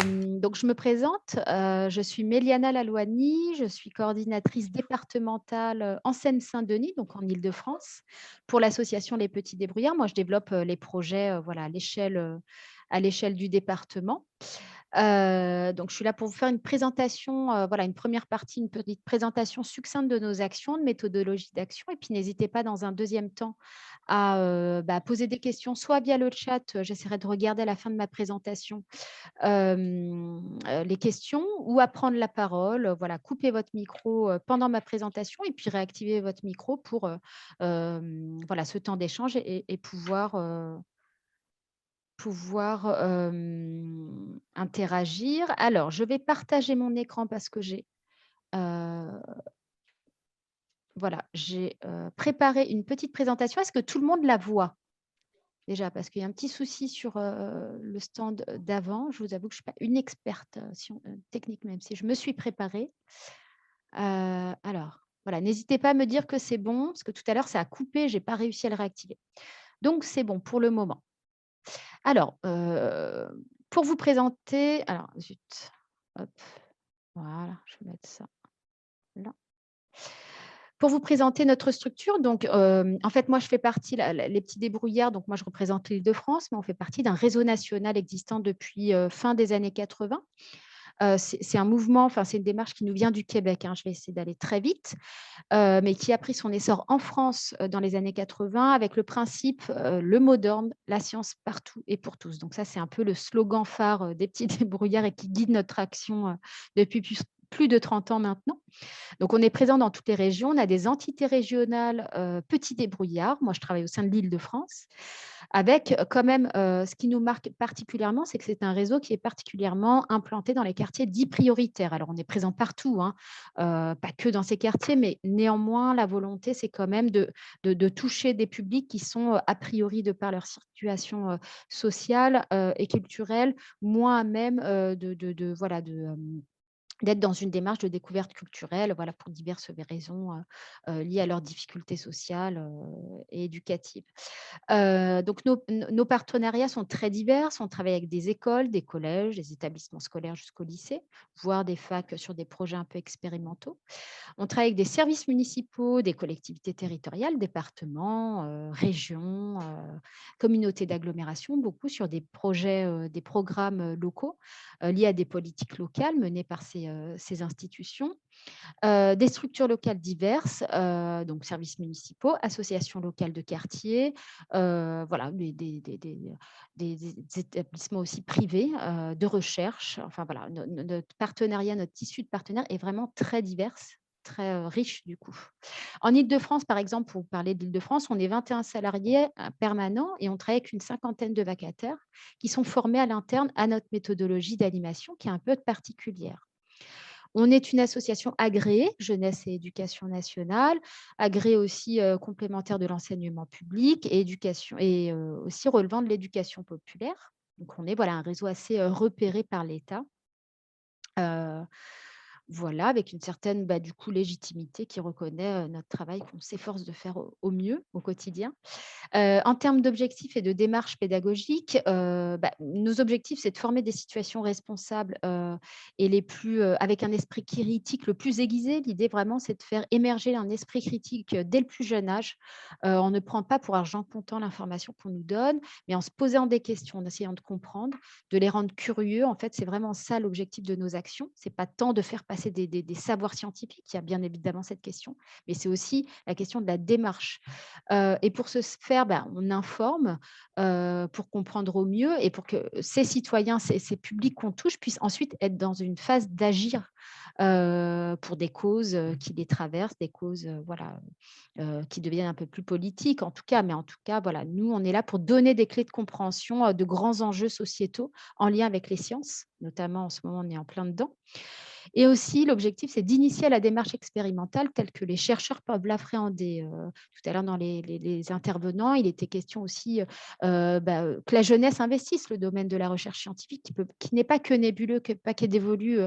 Donc je me présente, je suis Méliana Lalouani, je suis coordinatrice départementale, en Seine-Saint-Denis, donc en Île-de-France, pour l'association Les Petits Débrouillards. Moi, je développe, les projets, voilà, à l'échelle du département. Donc je suis là pour vous faire une présentation, voilà, une première partie, une petite présentation succincte de nos actions, de méthodologie d'action et puis n'hésitez pas dans un deuxième temps à, poser des questions soit via le chat, j'essaierai de regarder à la fin de ma présentation, les questions ou à prendre la parole, voilà, couper votre micro, pendant ma présentation et puis réactiver votre micro pour, voilà, ce temps d'échange et pouvoir, interagir. Alors, je vais partager mon écran parce que heu, j'ai, préparé une petite présentation. Est-ce que tout le monde la voit? Déjà, parce qu'il y a un petit souci sur, le stand d'avant. Je vous avoue que je ne suis pas une experte, technique, même si je me suis préparée. Alors, voilà, n'hésitez pas à me dire que c'est bon, parce que tout à l'heure, ça a coupé, j'ai pas réussi à le réactiver. Donc c'est bon pour le moment. Alors, pour vous présenter alors zut, hop, voilà, je vais mettre ça là. Pour vous présenter notre structure, donc, en fait, moi, je fais partie les petits débrouillards, donc moi, je représente l'Île-de-France, mais on fait partie d'un réseau national existant depuis, fin des années 80. C'est un mouvement, enfin, c'est une démarche qui nous vient du Québec, hein, je vais essayer d'aller très vite, mais qui a pris son essor en France, dans les années 80 avec le principe, «Le mot d'ordre, la science partout et pour tous». Donc ça, c'est un peu le slogan phare, des petits débrouillards et qui guide notre action, depuis plus de 30 ans maintenant. Donc on est présent dans toutes les régions, on a des entités régionales, petits débrouillards. Moi, je travaille au sein de l'Île-de-France avec, quand même, ce qui nous marque particulièrement, c'est que c'est un réseau qui est particulièrement implanté dans les quartiers dits prioritaires. Alors on est présent partout, hein, pas que dans ces quartiers, mais néanmoins la volonté, c'est quand même de toucher des publics qui sont, a priori, de par leur situation, sociale, et culturelle, moins à même, de voilà, d'être dans une démarche de découverte culturelle, voilà, pour diverses raisons, liées à leurs difficultés sociales, et éducatives. Donc nos partenariats sont très divers. On travaille avec des écoles, des collèges, des établissements scolaires jusqu'au lycée, voire des facs sur des projets un peu expérimentaux. On travaille avec des services municipaux, des collectivités territoriales, départements, régions, communautés d'agglomération, beaucoup sur des projets, des programmes, locaux, liés à des politiques locales menées par ces institutions. Des structures locales diverses, donc services municipaux, associations locales de quartier, voilà, des établissements aussi privés, de recherche. Enfin voilà, notre partenariat, notre tissu de partenaires est vraiment très divers, très, riche du coup. En Île-de-France, par exemple, pour vous parler de l'Île-de-France, on est 21 salariés, permanents et on travaille avec une cinquantaine de vacataires qui sont formés à l'interne à notre méthodologie d'animation qui est un peu particulière. On est une association agréée, jeunesse et éducation nationale, agréée aussi, complémentaire de l'enseignement public et éducation et aussi relevant de l'éducation populaire. Donc on est, voilà, un réseau assez, repéré par l'État. Heu voilà, avec une certaine, du coup, légitimité qui reconnaît, notre travail qu'on s'efforce de faire au mieux au quotidien. En termes d'objectifs et de démarche pédagogique, nos objectifs, c'est de former des situations responsables, et les plus, avec un esprit critique le plus aiguisé. L'idée vraiment, c'est de faire émerger un esprit critique, dès le plus jeune âge. On ne prend pas pour argent comptant l'information qu'on nous donne, mais en se posant des questions, en essayant de comprendre, de les rendre curieux. En fait, c'est vraiment ça l'objectif de nos actions. C'est pas tant de faire passer des savoirs scientifiques, il y a bien évidemment cette question, mais c'est aussi la question de la démarche. Et pour ce faire, on informe, pour comprendre au mieux et pour que ces citoyens, ces publics qu'on touche puissent ensuite être dans une phase d'agir, pour des causes, qui les traversent, des causes, voilà, qui deviennent un peu plus politiques en tout cas. Mais en tout cas, voilà, nous, on est là pour donner des clés de compréhension, de grands enjeux sociétaux en lien avec les sciences, notamment en ce moment, on est en plein dedans. Et aussi, l'objectif, c'est d'initier la démarche expérimentale telle que les chercheurs peuvent l'appréhender. Tout à l'heure, dans les intervenants, il était question aussi que la jeunesse investisse le domaine de la recherche scientifique, qui n'est pas que nébuleux, pas qu'elle dévolue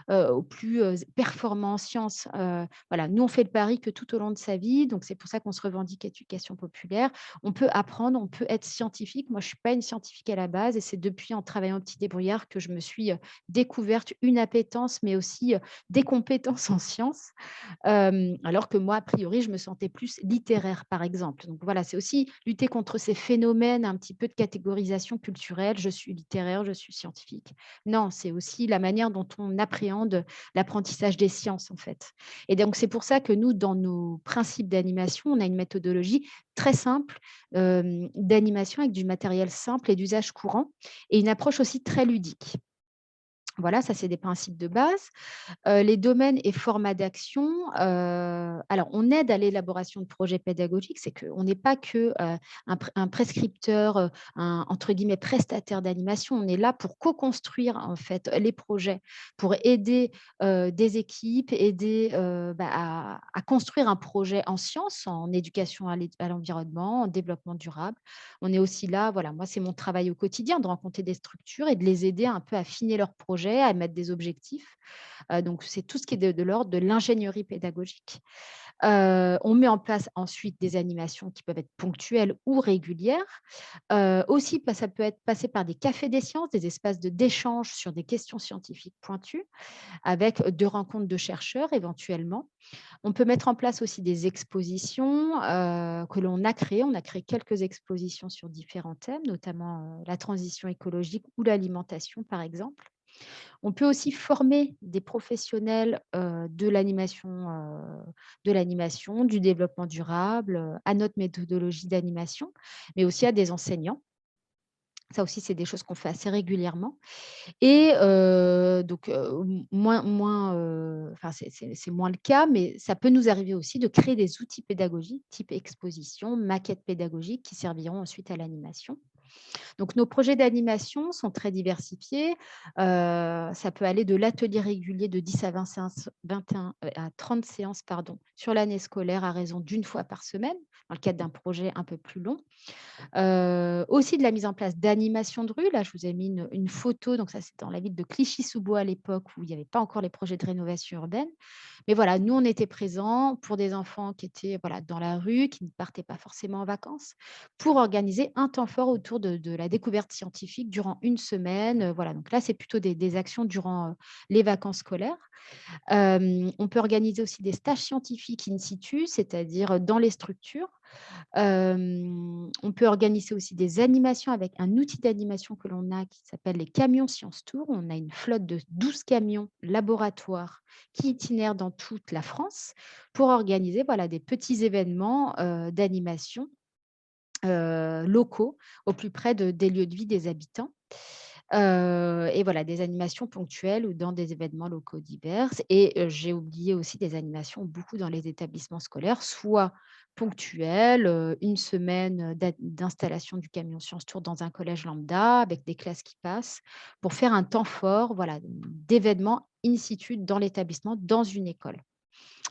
aux plus performants en sciences. Voilà, nous, on fait le pari que tout au long de sa vie, donc c'est pour ça qu'on se revendique éducation populaire, on peut apprendre, on peut être scientifique. Moi, je ne suis pas une scientifique à la base et c'est depuis, en travaillant au petit débrouillard, que je me suis découverte une appétence, mais aussi des compétences en sciences. Alors que moi, a priori, je me sentais plus littéraire, par exemple. Donc voilà, c'est aussi lutter contre ces phénomènes un petit peu de catégorisation culturelle. Je suis littéraire, je suis scientifique. Non, c'est aussi la manière dont on appréhende l'apprentissage des sciences, en fait. Et donc, c'est pour ça que nous, dans nos principes d'animation, on a une méthodologie très simple d'animation avec du matériel simple et d'usage courant et une approche aussi très ludique. Voilà, ça, c'est des principes de base. Les domaines et formats d'action, alors on aide à l'élaboration de projets pédagogiques, c'est qu'on n'est pas que, un prescripteur, un entre guillemets «prestataire d'animation». On est là pour co-construire en fait les projets, pour aider, des équipes, aider, à construire un projet en sciences, en éducation à l'environnement, en développement durable. On est aussi là, voilà, moi c'est mon travail au quotidien de rencontrer des structures et de les aider un peu à affiner leurs projets, à mettre des objectifs. Donc c'est tout ce qui est de l'ordre de l'ingénierie pédagogique. On met en place ensuite des animations qui peuvent être ponctuelles ou régulières. Aussi, ça peut être passé par des cafés des sciences, des espaces d'échange sur des questions scientifiques pointues, avec de rencontres de chercheurs éventuellement. On peut mettre en place aussi des expositions que l'on a créées. On a créé quelques expositions sur différents thèmes, notamment la transition écologique ou l'alimentation, par exemple. On peut aussi former des professionnels de l'animation, du développement durable, à notre méthodologie d'animation, mais aussi à des enseignants. Ça aussi, c'est des choses qu'on fait assez régulièrement. Et donc enfin, c'est moins le cas, mais ça peut nous arriver aussi de créer des outils pédagogiques, type exposition, maquettes pédagogiques, qui serviront ensuite à l'animation. Donc nos projets d'animation sont très diversifiés. Ça peut aller de l'atelier régulier de 10 à 20 séances 21 à 30 séances, pardon, sur l'année scolaire à raison d'une fois par semaine, dans le cadre d'un projet un peu plus long. Aussi de la mise en place d'animations de rue. Là, je vous ai mis une photo, donc ça, c'est dans la ville de Clichy-sous-Bois à l'époque où il n'y avait pas encore les projets de rénovation urbaine. Mais voilà, nous, on était présents pour des enfants qui étaient, voilà, dans la rue, qui ne partaient pas forcément en vacances, pour organiser un temps fort autour de la découverte scientifique durant une semaine. Voilà, donc là, c'est plutôt des actions durant, les vacances scolaires. On peut organiser aussi des stages scientifiques in situ, c'est-à-dire dans les structures. On peut organiser aussi des animations avec un outil d'animation que l'on a qui s'appelle les camions Science Tour. On a une flotte de 12 camions laboratoires qui itinèrent dans toute la France pour organiser, voilà, des petits événements, d'animation, locaux au plus près des lieux de vie des habitants. Et voilà, des animations ponctuelles ou dans des événements locaux divers et j'ai oublié aussi des animations beaucoup dans les établissements scolaires, soit ponctuelles, 1 semaine, d'installation du camion Science Tour dans un collège lambda avec des classes qui passent pour faire un temps fort, voilà, d'événements in situ dans l'établissement, dans une école,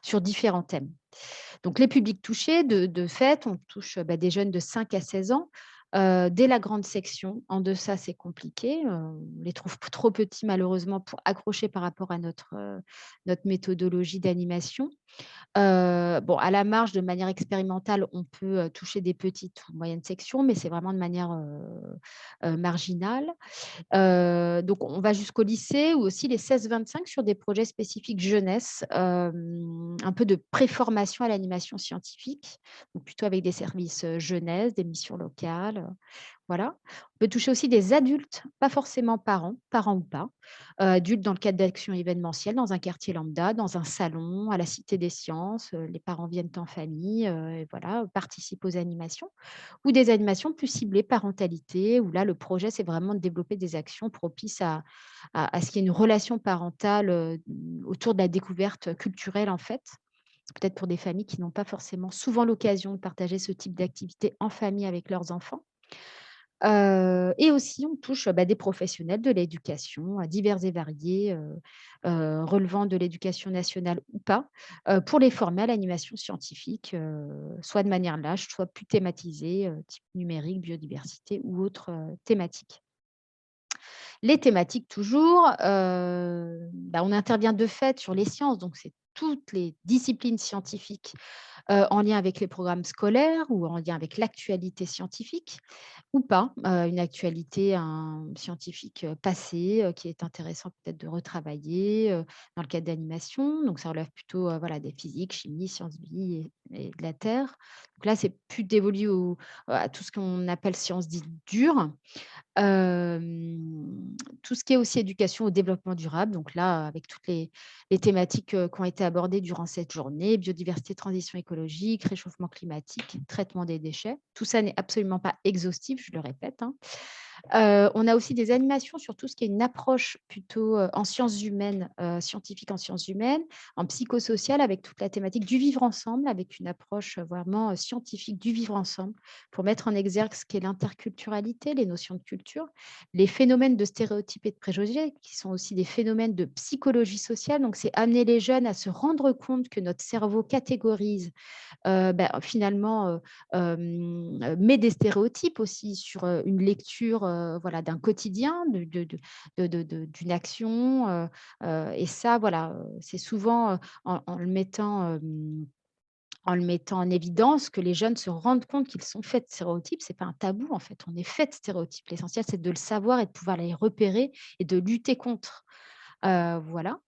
sur différents thèmes. Donc les publics touchés, de fait, on touche, des jeunes de 5 à 16 ans, dès la grande section. En deçà, c'est compliqué, on les trouve trop petits malheureusement pour accrocher par rapport à notre méthodologie d'animation. Bon, à la marge, de manière expérimentale, on peut, toucher des petites ou moyennes sections, mais c'est vraiment de manière, marginale. Donc on va jusqu'au lycée ou aussi les 16-25 sur des projets spécifiques jeunesse, un peu de préformation à l'animation scientifique, donc plutôt avec des services, jeunesse, des missions locales, voilà. On peut toucher aussi des adultes, pas forcément parents, parents ou pas, adultes dans le cadre d'actions événementielles, dans un quartier lambda, dans un salon, à la Cité des sciences, les parents viennent en famille, et voilà, participent aux animations ou des animations plus ciblées parentalité, où là, le projet, c'est vraiment de développer des actions propices à ce qu'il y ait une relation parentale, autour de la découverte culturelle, en fait. Peut-être pour des familles qui n'ont pas forcément souvent l'occasion de partager ce type d'activité en famille avec leurs enfants. Et aussi on touche, des professionnels de l'éducation, divers et variés, relevant de l'éducation nationale ou pas, pour les former à l'animation scientifique, soit de manière lâche, soit plus thématisée, type numérique, biodiversité ou autres, thématiques. Les thématiques toujours, on intervient de fait sur les sciences, donc c'est toutes les disciplines scientifiques, en lien avec les programmes scolaires ou en lien avec l'actualité scientifique ou pas, une actualité, scientifique, passée, qui est intéressant peut-être de retravailler, dans le cadre d'animation. Donc ça relève plutôt, voilà, des physiques, chimie, sciences vie et de la terre. Donc là, c'est plus dévolu à tout ce qu'on appelle sciences dites dures. Tout ce qui est aussi éducation au développement durable, donc là, avec toutes les thématiques, qui ont été abordées durant cette journée, biodiversité, transition écologique, réchauffement climatique, traitement des déchets. Tout ça n'est absolument pas exhaustif, je le répète, hein. On a aussi des animations sur tout ce qui est une approche plutôt, en sciences humaines, scientifique en sciences humaines, en psychosocial avec toute la thématique du vivre ensemble, avec une approche, vraiment, scientifique du vivre ensemble, pour mettre en exergue ce qu'est l'interculturalité, les notions de culture, les phénomènes de stéréotypes et de préjugés, qui sont aussi des phénomènes de psychologie sociale. Donc c'est amener les jeunes à se rendre compte que notre cerveau catégorise finalement, met des stéréotypes aussi sur, une lecture, voilà, d'un quotidien, d'une action, et ça, voilà, c'est souvent, en le mettant en évidence que les jeunes se rendent compte qu'ils sont faits de stéréotypes. C'est pas un tabou, en fait, on est fait de stéréotypes. L'essentiel, c'est de le savoir et de pouvoir les repérer et de lutter contre. Voilà.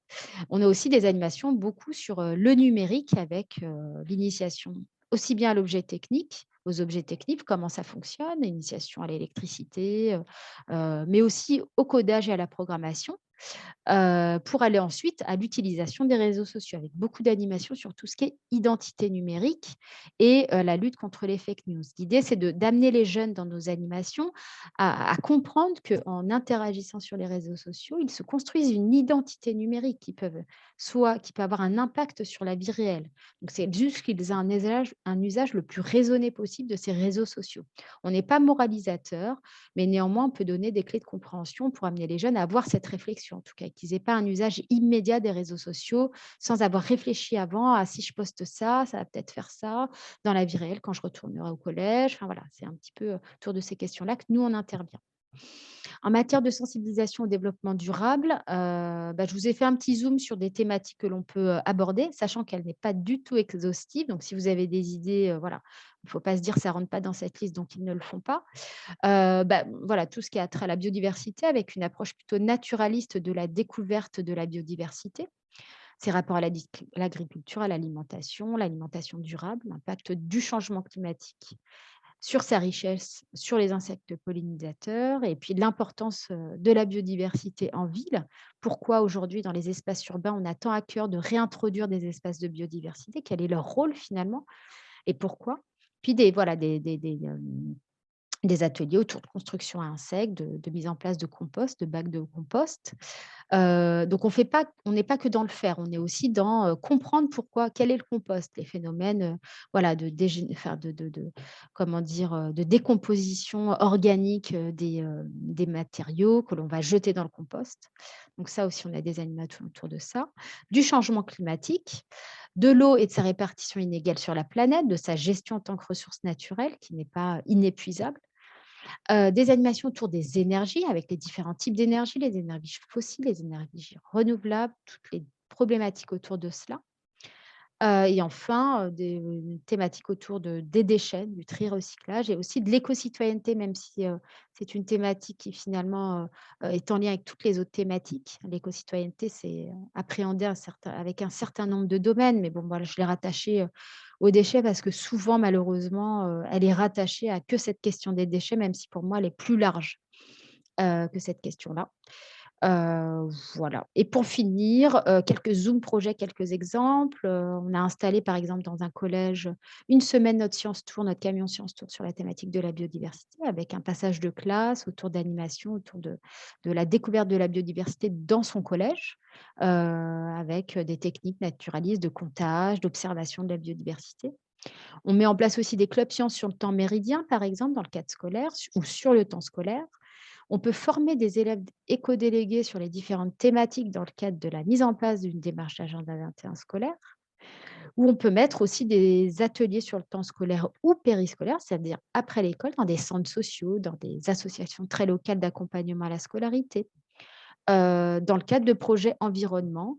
On a aussi des animations beaucoup sur, le numérique avec, l'initiation aussi bien à l'objet technique aux objets techniques, comment ça fonctionne, initiation à l'électricité, mais aussi au codage et à la programmation. Pour aller ensuite à l'utilisation des réseaux sociaux avec beaucoup d'animations sur tout ce qui est identité numérique et la lutte contre les fake news. L'idée, c'est d'amener les jeunes dans nos animations à comprendre qu'en interagissant sur les réseaux sociaux, ils se construisent une identité numérique qui peut avoir un impact sur la vie réelle. Donc c'est juste qu'ils aient un usage le plus raisonné possible de ces réseaux sociaux. On n'est pas moralisateur, mais néanmoins, on peut donner des clés de compréhension pour amener les jeunes à avoir cette réflexion, en tout cas, qu'ils aient pas un usage immédiat des réseaux sociaux sans avoir réfléchi avant à si je poste ça, ça va peut-être faire ça dans la vie réelle quand je retournerai au collège. Enfin voilà, c'est un petit peu autour de ces questions-là que nous, on intervient. En matière de sensibilisation au développement durable, je vous ai fait un petit zoom sur des thématiques que l'on peut, aborder, sachant qu'elle n'est pas du tout exhaustive. Donc si vous avez des idées, voilà, il ne faut pas se dire: «Ça rentre pas dans cette liste, donc ils ne le font pas». Voilà, tout ce qui a trait à la biodiversité avec une approche plutôt naturaliste de la découverte de la biodiversité. Ses rapports à l'agriculture, à l'alimentation durable, l'impact du changement climatique sur sa richesse, sur les insectes pollinisateurs et puis l'importance, de la biodiversité en ville. Pourquoi aujourd'hui dans les espaces urbains, on a tant à cœur de réintroduire des espaces de biodiversité? Quel est leur rôle finalement et pourquoi? Puis des ateliers autour de construction à insectes, de mise en place de compost, de bacs de compost. Donc on n'est pas que dans le faire, on est aussi dans, comprendre pourquoi quel est le compost? Les phénomènes, voilà de comment dire? De décomposition organique, des matériaux que l'on va jeter dans le compost. Donc ça aussi, on a des animations autour de ça. Du changement climatique, de l'eau et de sa répartition inégale sur la planète, de sa gestion en tant que ressource naturelle qui n'est pas inépuisable. Des animations autour des énergies avec les différents types d'énergie, les énergies fossiles, les énergies renouvelables, toutes les problématiques autour de cela. Et enfin, des thématiques autour des déchets, du tri recyclage et aussi de l'éco-citoyenneté, même si, c'est une thématique qui finalement, est en lien avec toutes les autres thématiques. L'éco-citoyenneté, c'est, appréhendé avec un certain nombre de domaines, mais bon, voilà, je l'ai rattachée, aux déchets parce que souvent, malheureusement, elle est rattachée à que cette question des déchets, même si pour moi, elle est plus large, que cette question-là. Voilà et pour finir, quelques Zoom projets, quelques exemples. On a installé par exemple dans un collège, une semaine notre Science Tour, notre camion Science Tour sur la thématique de la biodiversité avec un passage de classe autour d'animation, autour de la découverte de la biodiversité dans son collège, avec, des techniques naturalistes de comptage, d'observation de la biodiversité. On met en place aussi des clubs sciences sur le temps méridien, par exemple, dans le cadre scolaire ou sur le temps scolaire. On peut former des élèves éco-délégués sur les différentes thématiques dans le cadre de la mise en place d'une démarche d'agenda 21 scolaire. Ou on peut mettre aussi des ateliers sur le temps scolaire ou périscolaire, c'est-à-dire après l'école, dans des centres sociaux, dans des associations très locales d'accompagnement à la scolarité. Dans le cadre de projets environnement,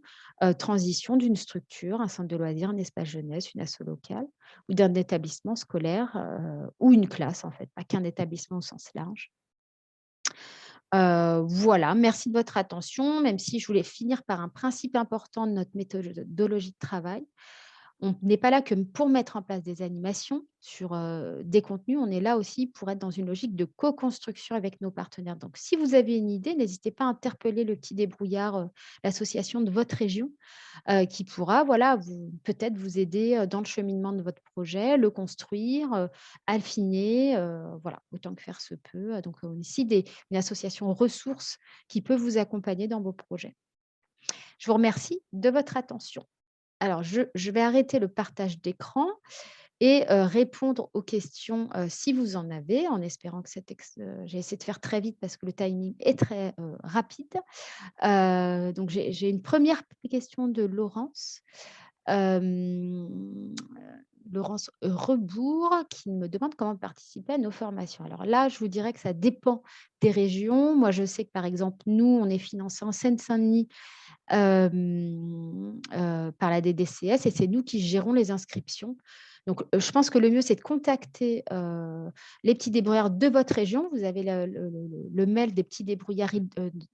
transition d'une structure, un centre de loisirs, un espace jeunesse, une asso locale ou d'un établissement scolaire, ou une classe en fait, pas qu'un établissement au sens large. Voilà, merci de votre attention, même si je voulais finir par un principe important de notre méthodologie de travail. On n'est pas là que pour mettre en place des animations sur, des contenus, on est là aussi pour être dans une logique de co-construction avec nos partenaires. Donc si vous avez une idée, n'hésitez pas à interpeller le petit débrouillard, l'association de votre région, qui pourra, voilà, vous peut-être vous aider, dans le cheminement de votre projet, le construire, affiner, voilà, autant que faire se peut. Donc aussi une association ressources qui peut vous accompagner dans vos projets. Je vous remercie de votre attention. Alors, je vais arrêter le partage d'écran et répondre aux questions, si vous en avez, en espérant que j'ai essayé de faire très vite parce que le timing est très, rapide. Donc j'ai une première question de Laurence. Hem, Laurence Rebourg qui me demande comment participer à nos formations. Alors là, je vous dirais que ça dépend des régions. Moi, je sais que, par exemple, nous, on est financé en Seine-Saint-Denis par la DDCS et c'est nous qui gérons les inscriptions. Donc, je pense que le mieux, c'est de contacter, les petits débrouillards de votre région. Vous avez le mail des petits débrouillards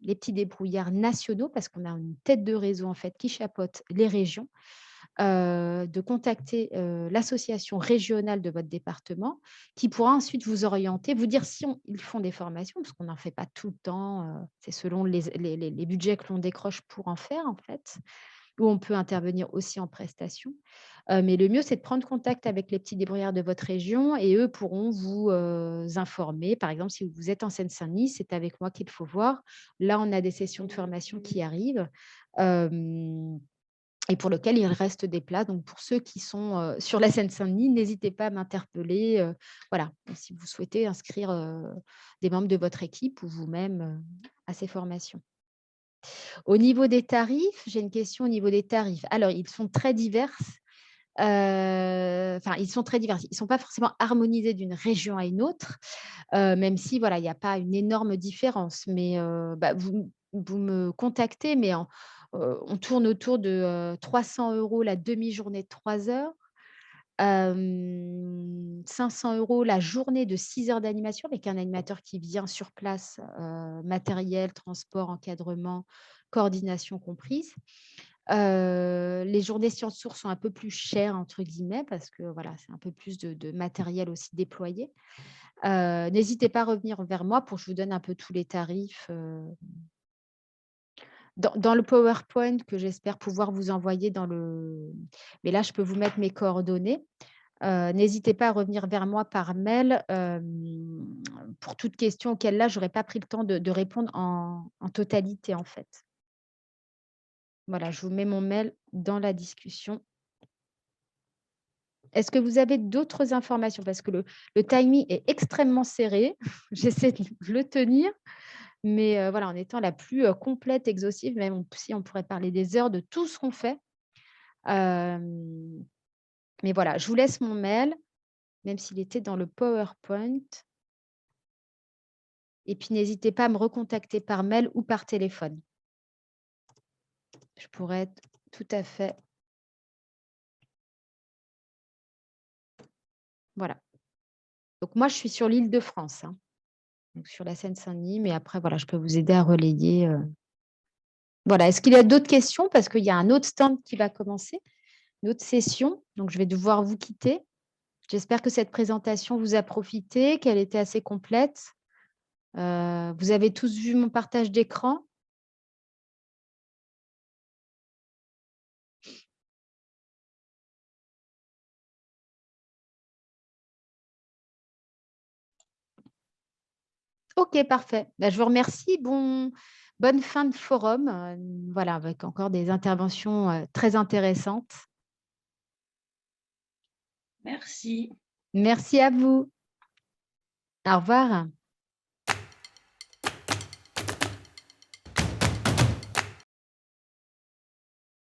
les petits débrouillards nationaux parce qu'on a une tête de réseau, en fait, qui chapeaute les régions. De contacter, l'association régionale de votre département qui pourra ensuite vous orienter, vous dire si ils font des formations, parce qu'on n'en fait pas tout le temps, c'est selon les budgets que l'on décroche pour en faire, en fait, ou on peut intervenir aussi en prestation. Mais le mieux, c'est de prendre contact avec les petits débrouillards de votre région et eux pourront vous, informer. Par exemple, si vous êtes en Seine-Saint-Denis, c'est avec moi qu'il faut voir. Là, on a des sessions de formation qui arrivent. Hem Et pour lequel il reste des places. Donc pour ceux qui sont, sur la Seine-Saint-Denis, n'hésitez pas à m'interpeller, voilà, si vous souhaitez inscrire, des membres de votre équipe ou vous-même, à ces formations. Au niveau des tarifs, j'ai une question au niveau des tarifs. Alors ils sont très divers, enfin ils sont très divers. Ils ne sont pas forcément harmonisés d'une région à une autre, même si voilà, il y a pas une énorme différence. Mais, bah, vous me contactez, mais on tourne autour de, 300 € la demi-journée de 3 heures, 500 € la journée de 6 heures d'animation avec un animateur qui vient sur place, matériel, transport, encadrement, coordination comprise. Les journées sciences sources sont un peu plus «chères» entre guillemets parce que voilà, c'est un peu plus de matériel aussi déployé. N'hésitez pas à revenir vers moi pour que je vous donne un peu tous les tarifs, dans le PowerPoint que j'espère pouvoir vous envoyer mais là, je peux vous mettre mes coordonnées. N'hésitez pas à revenir vers moi par mail, pour toute question auquel là, j'aurais pas pris le temps de répondre en totalité, en fait. Voilà, je vous mets mon mail dans la discussion. Est-ce que vous avez d'autres informations? Parce que le timing est extrêmement serré. J'essaie de le tenir, mais voilà, en étant la plus, complète, exhaustive, même si on pourrait parler des heures de tout ce qu'on fait. Hem, mais voilà, je vous laisse mon mail, même s'il était dans le PowerPoint et puis n'hésitez pas à me recontacter par mail ou par téléphone. Je pourrais être tout à fait voilà. Donc moi, je suis sur l'Île-de-France, hein, donc sur la Seine-Saint-Denis, mais après voilà, je peux vous aider à relayer, voilà. Est-ce qu'il y a d'autres questions? Parce qu'il y a un autre stand qui va commencer, une autre session, donc je vais devoir vous quitter. J'espère que cette présentation vous a profité, qu'elle était assez complète. Vous avez tous vu mon partage d'écran? OK, parfait. Bah, je vous remercie. Bonne fin de forum, voilà, avec encore des interventions, très intéressantes. Merci. Merci à vous. Au revoir.